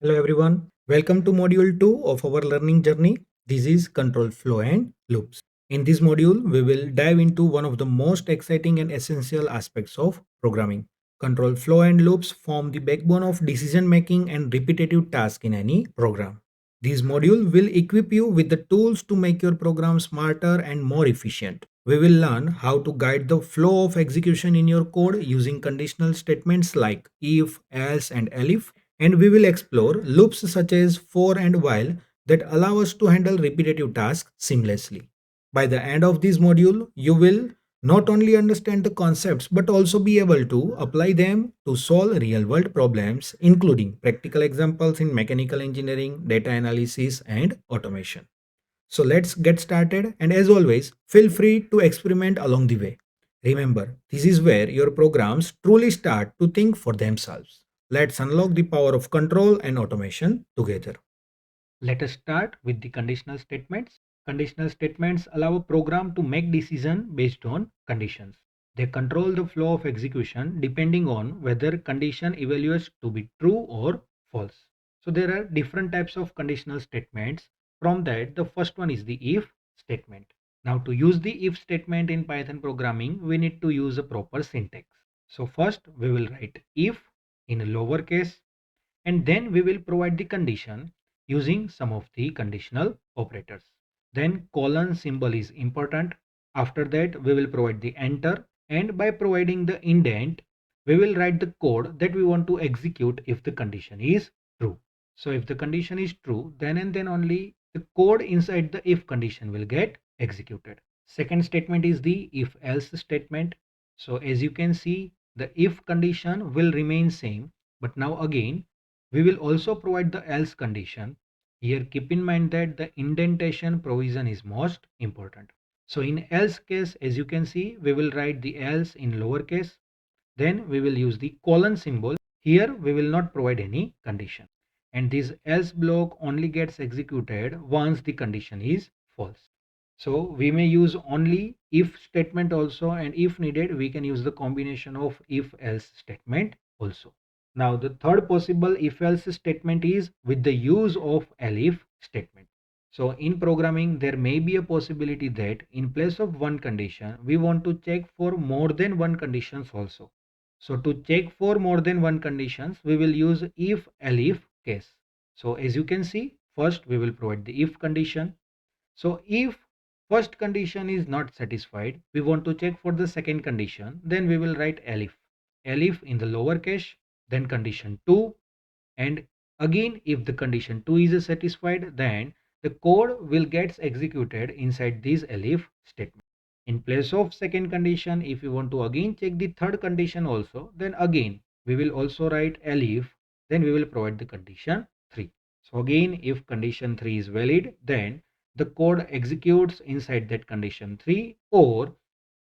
Hello everyone. Welcome to module 2 of our learning journey. This is control flow and loops. In this module, we will dive into one of the most exciting and essential aspects of programming. Control flow and loops form the backbone of decision making and repetitive tasks in any program. This module will equip you with the tools to make your program smarter and more efficient. We will learn how to guide the flow of execution in your code using conditional statements like if, else, and elif, and we will explore loops such as for and while that allow us to handle repetitive tasks seamlessly. By the end of this module, you will not only understand the concepts but also be able to apply them to solve real world problems, including practical examples in mechanical engineering, data analysis, and automation. So let's get started, and as always, feel free to experiment along the way. Remember, this is where your programs truly start to think for themselves. Let's unlock the power of control and automation together. Let us start with the conditional statements. Conditional statements allow a program to make decisions based on conditions. They control the flow of execution depending on whether condition evaluates to be true or false. So there are different types of conditional statements. From that, the first one is the if statement. Now to use the if statement in Python programming, we need to use a proper syntax. So first we will write if in a lowercase, and then we will provide the condition using some of the conditional operators. Then colon symbol is important. After that we will provide the enter, and by providing the indent we will write the code that we want to execute if the condition is true. So if the condition is true, then and then only the code inside the if condition will get executed. Second statement is the if else statement. So as you can see, the if condition will remain same, but now again we will also provide the else condition. Here keep in mind that the indentation provision is most important. So in else case, as you can see, we will write the else in lowercase. Then we will use the colon symbol. Here we will not provide any condition. And this else block only gets executed once the condition is false. So we may use only if statement also, and if needed, we can use the combination of if else statement also. Now the third possible if else statement is with the use of elif statement. So in programming, there may be a possibility that in place of one condition, we want to check for more than one conditions also. So to check for more than one conditions, we will use if elif case. So as you can see, first we will provide the if condition. So if first condition is not satisfied, we want to check for the second condition, then we will write elif. Elif in the lowercase, then condition 2, and again if the condition 2 is satisfied, then the code will get executed inside this elif statement. In place of second condition, if we want to again check the third condition also, then again we will also write elif, then we will provide the condition 3. So again if condition 3 is valid, then the code executes inside that condition 3, or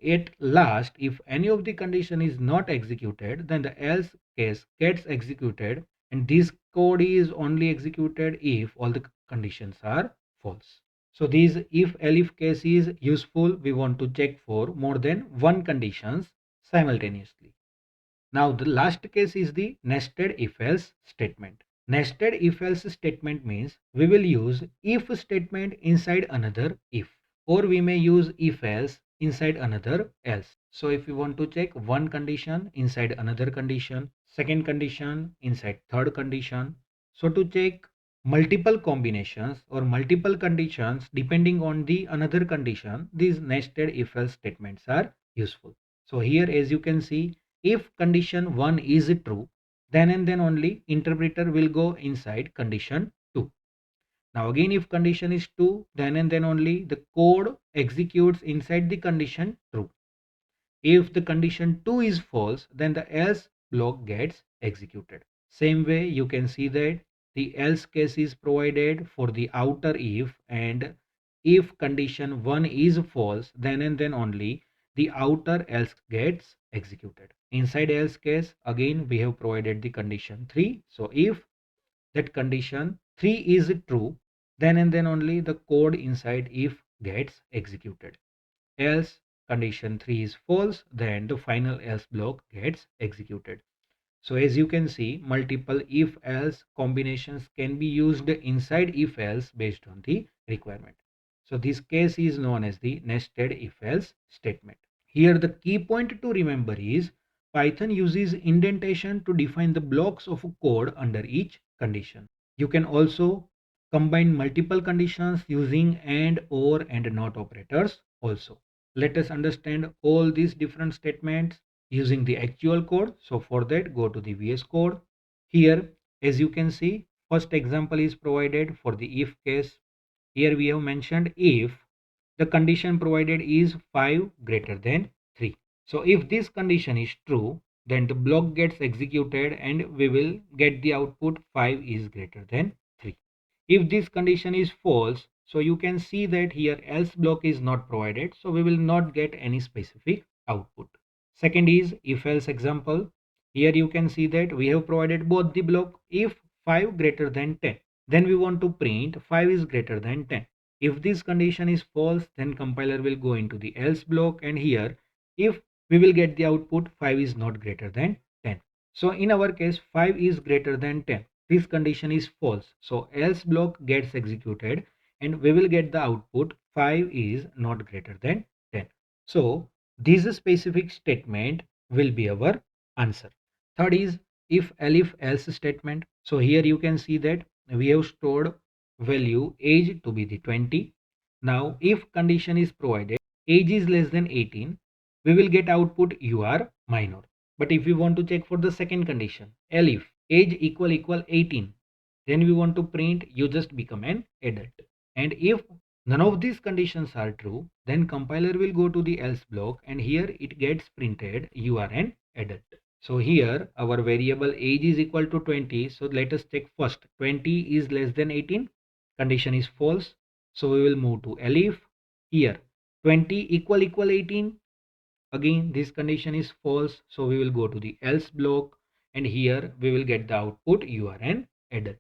at last if any of the condition is not executed, then the else case gets executed, and this code is only executed if all the conditions are false. So these if elif case is useful. We want to check for more than one conditions simultaneously. Now the last case is the nested if else statement. Nested if else statement means we will use if statement inside another if, or we may use if else inside another else. So if we want to check one condition inside another condition, second condition inside third condition. So to check multiple combinations or multiple conditions depending on the another condition, these nested if else statements are useful. So here as you can see, if condition 1 is true, then and then only interpreter will go inside condition 2. Now again if condition is 2, then and then only the code executes inside the condition true. If the condition 2 is false, then the else block gets executed. Same way you can see that the else case is provided for the outer if, and if condition 1 is false, then and then only the outer else gets executed. Inside else case, again we have provided the condition 3. So if that condition 3 is true, then and then only the code inside if gets executed. Else condition 3 is false, then the final else block gets executed. So as you can see, multiple if else combinations can be used inside if else based on the requirement. So this case is known as the nested if else statement. Here the key point to remember is Python uses indentation to define the blocks of code under each condition. You can also combine multiple conditions using and, or, and not operators also. Let us understand all these different statements using the actual code. So for that, go to the VS Code. Here, as you can see, first example is provided for the if case. Here we have mentioned if the condition provided is 5 greater than 3. So if this condition is true, then the block gets executed and we will get the output 5 is greater than 3. If this condition is false, so you can see that here else block is not provided, so we will not get any specific output. Second is if else example. Here you can see that we have provided both the block if 5 greater than 10. Then we want to print 5 is greater than 10. If this condition is false, then compiler will go into the else block, and here if we will get the output 5 is not greater than 10. So in our case 5 is greater than 10. This condition is false. So else block gets executed and we will get the output 5 is not greater than 10. So this specific statement will be our answer. Third is if elif else statement. So here you can see that we have stored value age to be the 20. Now if condition is provided age is less than 18, we will get output you are minor. But if we want to check for the second condition, elif age equal 18, then we want to print you just become an adult. And if none of these conditions are true, then compiler will go to the else block, and here it gets printed you are an adult. So here our variable age is equal to 20. So let us check first. 20 is less than 18. Condition is false. So we will move to elif. Here 20 equal 18. Again this condition is false. So we will go to the else block, and here we will get the output you are an adult.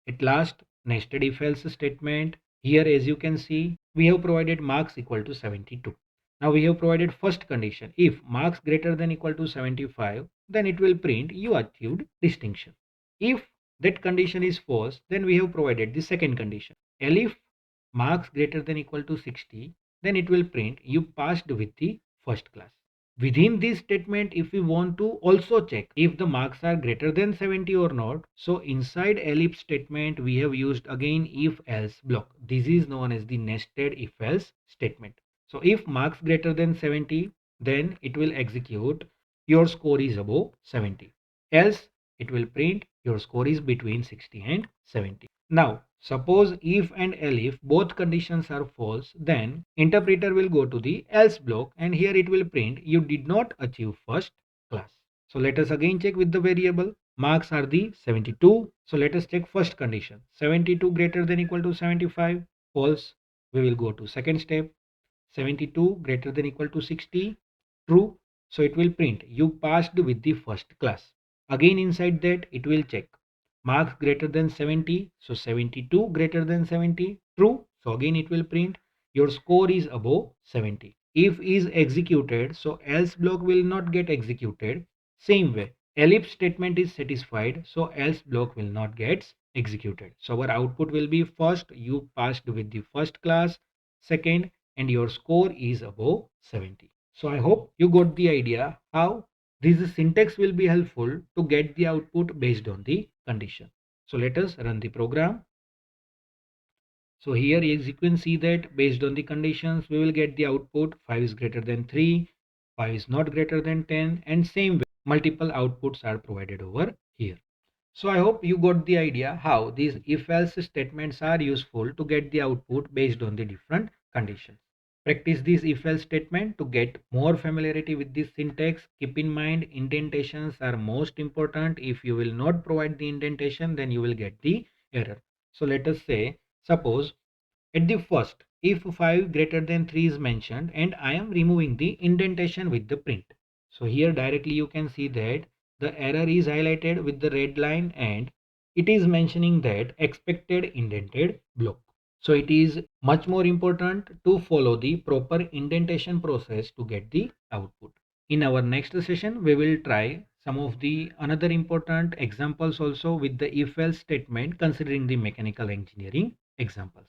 At last, nested if else statement. Here as you can see, we have provided marks equal to 72. Now we have provided first condition. If marks greater than equal to 75, then it will print you achieved distinction. If that condition is false, then we have provided the second condition. Elif marks greater than equal to 60, then it will print you passed with the first class. Within this statement, if we want to also check if the marks are greater than 70 or not, so inside elif statement we have used again if else block. This is known as the nested if else statement. So if marks greater than 70, then it will execute your score is above 70. Else it will print your score is between 60 and 70. Now suppose if and elif both conditions are false, then interpreter will go to the else block, and here it will print you did not achieve first class. So let us again check with the variable. Marks are the 72. So let us check first condition. 72 greater than equal to 75. False. We will go to second step. 72 greater than equal to 60. True. So it will print you passed with the first class. Again inside that it will check marks greater than 70. So 72 greater than 70. True. So again it will print your score is above 70. If is executed, so else block will not get executed. Same way, elif statement is satisfied, so else block will not get executed. So our output will be first you passed with the first class, second, and your score is above 70. So I hope you got the idea how this syntax will be helpful to get the output based on the condition. So let us run the program. So here as you can see that based on the conditions we will get the output 5 is greater than 3, 5 is not greater than 10, and same way multiple outputs are provided over here. So I hope you got the idea how these if else statements are useful to get the output based on the different conditions. Practice this if else statement to get more familiarity with this syntax. Keep in mind indentations are most important. If you will not provide the indentation, then you will get the error. So let us say suppose at the first if 5 greater than 3 is mentioned and I am removing the indentation with the print. So here directly you can see that the error is highlighted with the red line and it is mentioning that expected indented block. So it is much more important to follow the proper indentation process to get the output. In our next session, we will try some of the another important examples also with the if else statement considering the mechanical engineering examples.